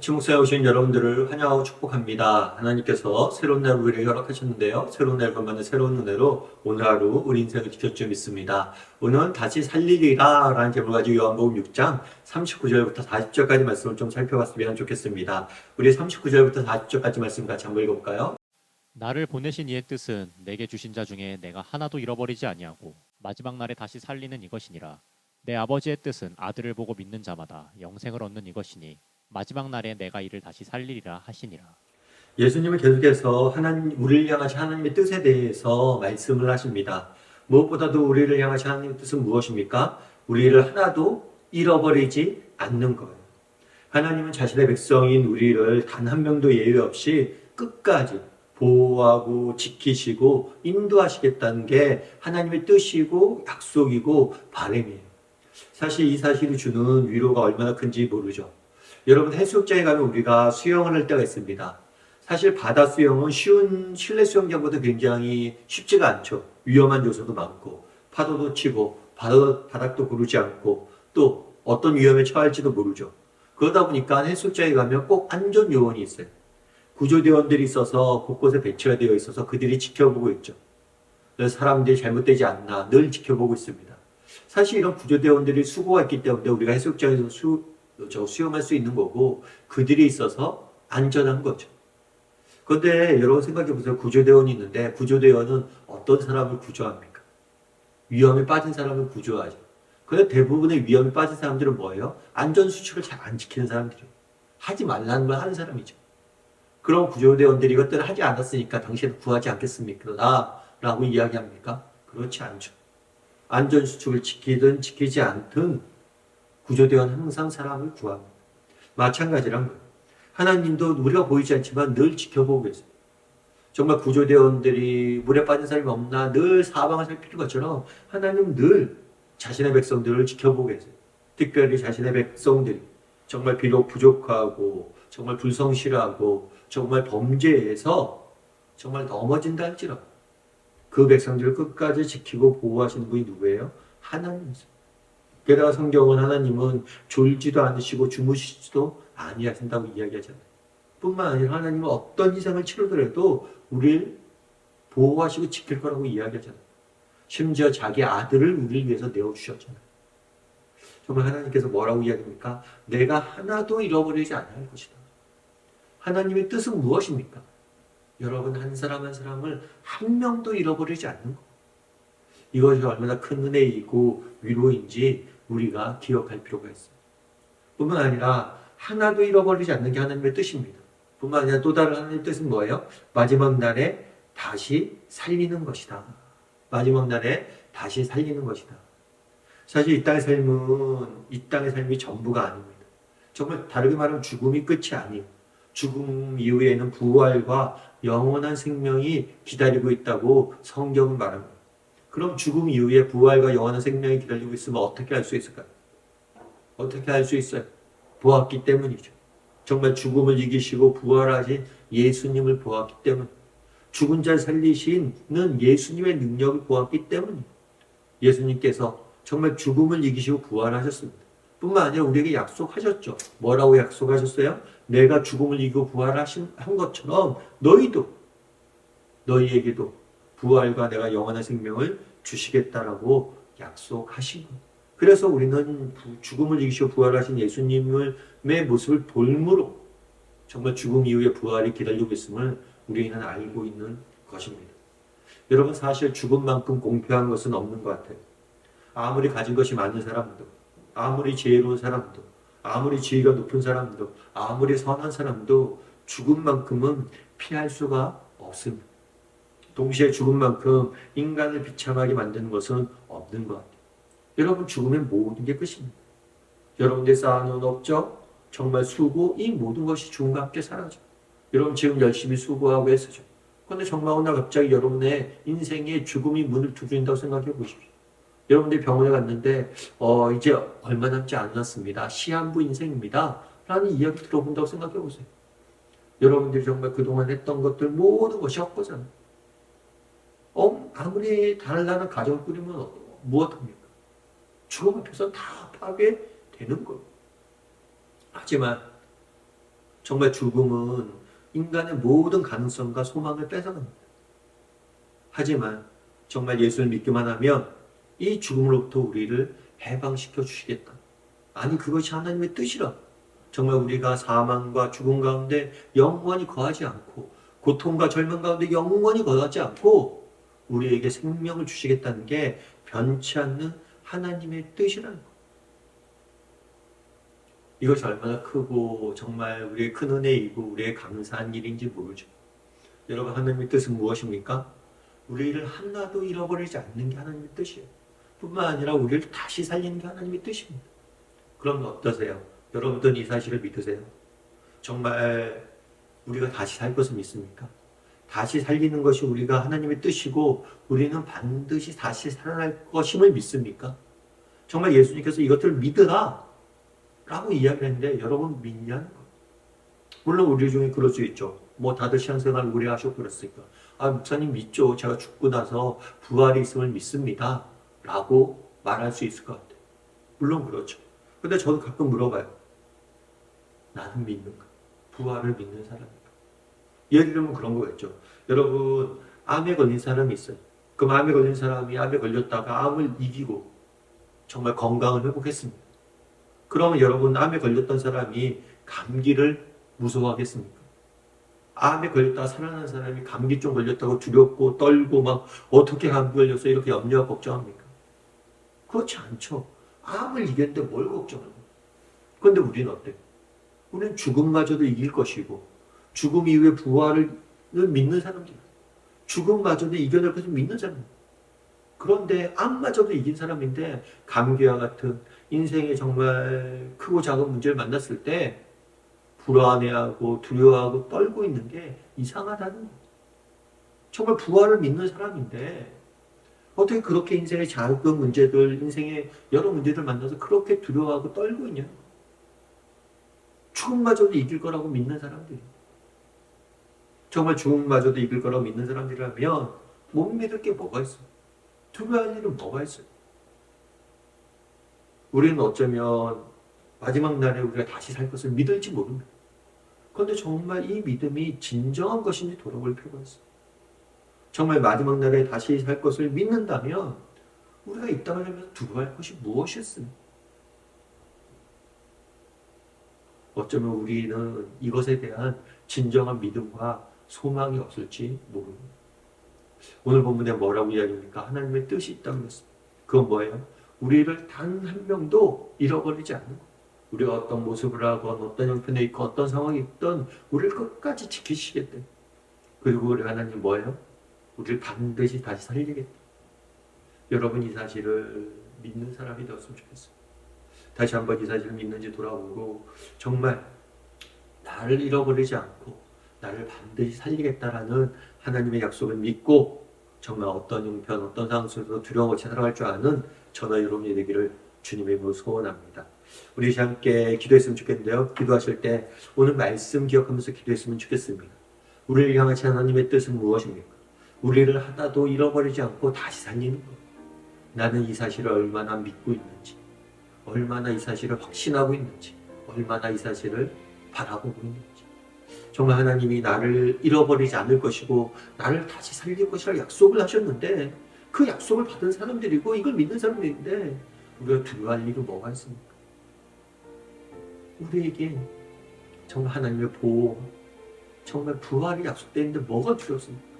아침 목사에 오신 여러분들을 환영하고 축복합니다. 하나님께서 새로운 날 우리에게 허락하셨는데요. 새로운 날 것만은 새로운 은혜로 오늘 하루 우리 인생을 지킬 줄 믿습니다. 오늘은 다시 살리리라 라는 제목을 가지고 요한복음 6장 39절부터 40절까지 말씀을 좀 살펴봤으면 좋겠습니다. 우리 39절부터 40절까지 말씀 같이 한번 읽어볼까요? 나를 보내신 이의 뜻은 내게 주신 자 중에 내가 하나도 잃어버리지 아니하고 마지막 날에 다시 살리는 이것이니라. 내 아버지의 뜻은 아들을 보고 믿는 자마다 영생을 얻는 이것이니 마지막 날에 내가 이를 다시 살리리라 하시니라. 예수님은 계속해서 우리를 향하신 하나님의 뜻에 대해서 말씀을 하십니다. 무엇보다도 우리를 향하신 하나님의 뜻은 무엇입니까? 우리를 하나도 잃어버리지 않는 거예요. 하나님은 자신의 백성인 우리를 단 한 명도 예외 없이 끝까지 보호하고 지키시고 인도하시겠다는 게 하나님의 뜻이고 약속이고 바람이에요. 사실 이 사실이 주는 위로가 얼마나 큰지 모르죠. 여러분, 해수욕장에 가면 우리가 수영을 할 때가 있습니다. 사실 바다 수영은 쉬운 실내 수영장보다 굉장히 쉽지가 않죠. 위험한 요소도 많고 파도도 치고 바닥도 구르지 않고 또 어떤 위험에 처할지도 모르죠. 그러다 보니까 해수욕장에 가면 꼭 안전 요원이 있어요. 구조대원들이 있어서 곳곳에 배치가 되어 있어서 그들이 지켜보고 있죠. 그래서 사람들이 잘못되지 않나 늘 지켜보고 있습니다. 사실 이런 구조대원들이 수고가 있기 때문에 우리가 해수욕장에서 수영할 수 있는 거고 그들이 있어서 안전한 거죠. 그런데 여러분 생각해 보세요. 구조대원이 있는데 구조대원은 어떤 사람을 구조합니까? 위험에 빠진 사람을 구조하죠. 그런데 대부분의 위험에 빠진 사람들은 뭐예요? 안전수칙을 잘 안 지키는 사람들이에요. 하지 말라는 걸 하는 사람이죠. 그럼 구조대원들이 이것들을 하지 않았으니까 당신을 구하지 않겠습니까? 라고 이야기합니까? 그렇지 않죠. 안전수칙을 지키든 지키지 않든 구조대원은 항상 사람을 구합니다. 마찬가지란 거예요. 하나님도 우리가 보이지 않지만 늘 지켜보고 계세요. 정말 구조대원들이 물에 빠진 사람이 없나 늘 사방을 살피는 것처럼 하나님 늘 자신의 백성들을 지켜보고 계세요. 특별히 자신의 백성들이 정말 비록 부족하고 정말 불성실하고 정말 범죄해서 정말 넘어진다 할지라도 그 백성들을 끝까지 지키고 보호하시는 분이 누구예요? 하나님이세요. 게다가 성경은 하나님은 졸지도 않으시고 주무시지도 아니하신다고 이야기하잖아요. 뿐만 아니라 하나님은 어떤 희생을 치르더라도 우리를 보호하시고 지킬 거라고 이야기하잖아요. 심지어 자기 아들을 우리를 위해서 내어주셨잖아요. 정말 하나님께서 뭐라고 이야기합니까? 내가 하나도 잃어버리지 않을 것이다. 하나님의 뜻은 무엇입니까? 여러분, 한 사람 한 사람을 한 명도 잃어버리지 않는 것. 이것이 얼마나 큰 은혜이고 위로인지 우리가 기억할 필요가 있어요. 뿐만 아니라 하나도 잃어버리지 않는 게 하나님의 뜻입니다. 뿐만 아니라 또 다른 하나님의 뜻은 뭐예요? 마지막 날에 다시 살리는 것이다. 마지막 날에 다시 살리는 것이다. 사실 이 땅의 삶이 전부가 아닙니다. 정말 다르게 말하면 죽음이 끝이 아니에요. 죽음 이후에는 부활과 영원한 생명이 기다리고 있다고 성경은 말합니다. 그럼 죽음 이후에 부활과 영원한 생명이 기다리고 있으면 어떻게 할 수 있을까요? 어떻게 할 수 있어요? 보았기 때문이죠. 정말 죽음을 이기시고 부활하신 예수님을 보았기 때문, 죽은 자 살리시는 예수님의 능력을 보았기 때문이에요. 예수님께서 정말 죽음을 이기시고 부활하셨습니다. 뿐만 아니라 우리에게 약속하셨죠. 뭐라고 약속하셨어요? 내가 죽음을 이기고 부활한 것처럼 너희에게도 부활과 내가 영원한 생명을 주시겠다라고 약속하신 거예요. 그래서 우리는 죽음을 이기시고 부활하신 예수님의 모습을 볼므로 정말 죽음 이후에 부활이 기다리고 있음을 우리는 알고 있는 것입니다. 여러분, 사실 죽음만큼 공평한 것은 없는 것 같아요. 아무리 가진 것이 많은 사람도, 아무리 지혜로운 사람도, 아무리 지위가 높은 사람도, 아무리 선한 사람도 죽음만큼은 피할 수가 없습니다. 동시에 죽음만큼 인간을 비참하게 만드는 것은 없는 것 같아요. 여러분, 죽으면 모든 게 끝입니다. 여러분들 쌓아놓은 업적, 정말 수고, 이 모든 것이 죽음과 함께 사라져. 여러분 지금 열심히 수고하고 애쓰죠. 그런데 정말 어느 날 갑자기 여러분의 인생에 죽음이 문을 두드린다고 생각해 보십시오. 여러분들이 병원에 갔는데 이제 얼마 남지 않았습니다. 시한부 인생입니다. 라는 이야기 들어본다고 생각해 보세요. 여러분들이 정말 그동안 했던 것들 모든 것이 헛거잖아요. 아무리 달란한 가정을 꾸리면 무엇합니까? 죽음 앞에서 다 파괴되는 거예요. 하지만 정말 죽음은 인간의 모든 가능성과 소망을 뺏어갑니다. 하지만 정말 예수를 믿기만 하면 이 죽음으로부터 우리를 해방시켜 주시겠다. 아니, 그것이 하나님의 뜻이라. 정말 우리가 사망과 죽음 가운데 영원히 거하지 않고, 고통과 절망 가운데 영원히 거하지 않고 우리에게 생명을 주시겠다는 게 변치 않는 하나님의 뜻이라는 것. 이것이 얼마나 크고 정말 우리의 큰 은혜이고 우리의 감사한 일인지 모르죠. 여러분, 하나님의 뜻은 무엇입니까? 우리를 하나도 잃어버리지 않는 게 하나님의 뜻이에요. 뿐만 아니라 우리를 다시 살리는 게 하나님의 뜻입니다. 그럼 어떠세요? 여러분들은 이 사실을 믿으세요? 정말 우리가 다시 살 것을 믿습니까? 다시 살리는 것이 우리가 하나님의 뜻이고 우리는 반드시 다시 살아날 것임을 믿습니까? 정말 예수님께서 이것들을 믿으라 라고 이야기를 했는데 여러분 믿냐는 거예요. 물론 우리 중에 그럴 수 있죠. 뭐 다들 신앙생활 오래 하셨고 그랬으니까, 아, 목사님 믿죠. 제가 죽고 나서 부활이 있음을 믿습니다 라고 말할 수 있을 것 같아요. 물론 그렇죠. 근데 저도 가끔 물어봐요. 나는 믿는가? 부활을 믿는 사람인가? 예를 들면 그런 거겠죠. 여러분, 암에 걸린 사람이 있어요. 그럼 암에 걸린 사람이 암에 걸렸다가 암을 이기고 정말 건강을 회복했습니다. 그러면 여러분, 암에 걸렸던 사람이 감기를 무서워하겠습니까? 암에 걸렸다가 살아난 사람이 감기 좀 걸렸다고 두렵고 떨고 막 어떻게 감기 걸렸어 이렇게 염려하고 걱정합니까? 그렇지 않죠. 암을 이겼는데 뭘 걱정하는 거예요? 그런데 우리는 어때요? 우리는 죽음마저도 이길 것이고 죽음 이후에 부활을 믿는 사람들이에요. 죽음마저도 이겨낼 것을 믿는 사람이에요. 그런데 암마저도 이긴 사람인데 감기와 같은 인생에 정말 크고 작은 문제를 만났을 때 불안해하고 두려워하고 떨고 있는 게 이상하다는 거예요. 정말 부활을 믿는 사람인데 어떻게 그렇게 인생의 작은 문제들, 인생의 여러 문제들 만나서 그렇게 두려워하고 떨고 있냐? 죽음마저도 이길 거라고 믿는 사람들이, 정말 죽음마저도 이길 거라고 믿는 사람들이라면 못 믿을 게 뭐가 있어요? 두려워할 일은 뭐가 있어요? 우리는 어쩌면 마지막 날에 우리가 다시 살 것을 믿을지 모릅니다. 그런데 정말 이 믿음이 진정한 것인지 돌아볼 필요가 있어요. 정말 마지막 날에 다시 살 것을 믿는다면 우리가 이 땅을 살면서 두려워할 것이 무엇이었습니까? 어쩌면 우리는 이것에 대한 진정한 믿음과 소망이 없을지 모릅니다. 오늘 본문에 뭐라고 이야기합니까? 하나님의 뜻이 있다고 했습니다. 그건 뭐예요? 우리를 단 한 명도 잃어버리지 않는 것. 우리가 어떤 모습을 하건 어떤 형편에 있건 어떤 상황이 있든 우리를 끝까지 지키시겠다. 그리고 우리 하나님 뭐예요? 우리를 반드시 다시 살리겠다. 여러분, 이 사실을 믿는 사람이 되었으면 좋겠어요. 다시 한번 이 사실을 믿는지 돌아보고 정말 나를 잃어버리지 않고 나를 반드시 살리겠다라는 하나님의 약속을 믿고 정말 어떤 형편, 어떤 상황 속에서 두려움 없이 살아갈 줄 아는 저나 여러분이 되기를 주님의 이름으로 소원합니다. 우리 함께 기도했으면 좋겠는데요. 기도하실 때 오늘 말씀 기억하면서 기도했으면 좋겠습니다. 우리를 향하신 하나님의 뜻은 무엇입니까? 우리를 하나도 잃어버리지 않고 다시 살리는 것. 나는 이 사실을 얼마나 믿고 있는지, 얼마나 이 사실을 확신하고 있는지, 얼마나 이 사실을 바라보고 있는지. 정말 하나님이 나를 잃어버리지 않을 것이고 나를 다시 살릴 것이라 약속을 하셨는데 그 약속을 받은 사람들이고 이걸 믿는 사람들인데 우리가 두려워할 일이 뭐가 있습니까? 우리에게 정말 하나님의 보호, 정말 부활이 약속되어 있는데 뭐가 두렵습니까?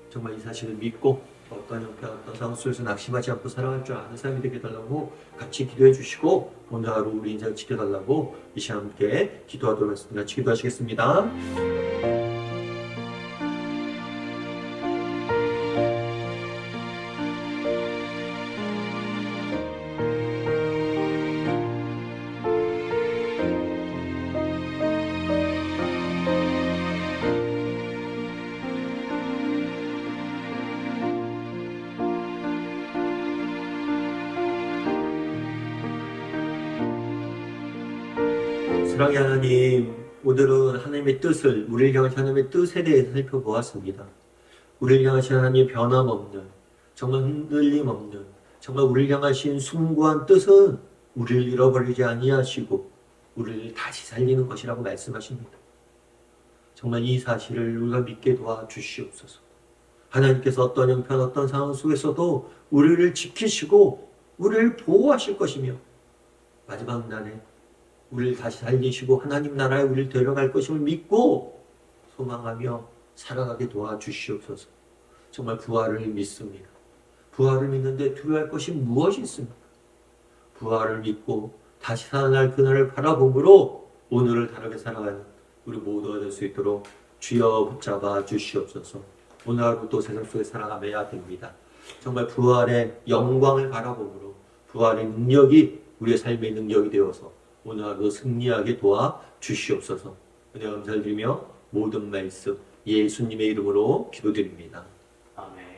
정말 이 사실을 믿고 어떤 형편, 어떤 상황 속에서 낙심하지 않고 살아갈 줄 아는 사람이 되게 해달라고 같이 기도해 주시고 오늘 하루 우리 인생을 지켜달라고 이 시간 함께 기도하도록 하겠습니다. 같이 기도하시겠습니다. 사랑의 하나님, 오늘은 하나님의 뜻을, 우리를 향하신 하나님의 뜻에 대해서 살펴보았습니다. 우리를 향하신 하나님의 변함없는, 정말 흔들림 없는, 정말 우리를 향하신 숭고한 뜻은 우리를 잃어버리지 아니하시고 우리를 다시 살리는 것이라고 말씀하십니다. 정말 이 사실을 우리가 믿게 도와주시옵소서. 하나님께서 어떤 형편, 어떤 상황 속에서도 우리를 지키시고 우리를 보호하실 것이며 마지막 날에 우리를 다시 살리시고 하나님 나라에 우리를 데려갈 것임을 믿고 소망하며 살아가게 도와주시옵소서. 정말 부활을 믿습니다. 부활을 믿는데 두려워할 것이 무엇이 있습니까? 부활을 믿고 다시 살아날 그날을 바라봄으로 오늘을 다르게 살아가는 우리 모두가 될 수 있도록 주여 붙잡아 주시옵소서. 오늘 하루 또 세상 속에 살아가야 됩니다. 정말 부활의 영광을 바라봄으로 부활의 능력이 우리의 삶의 능력이 되어서 오늘 하루 승리하게 도와 주시옵소서. 은혜 감사드리며 모든 말씀 예수님의 이름으로 기도드립니다. 아멘.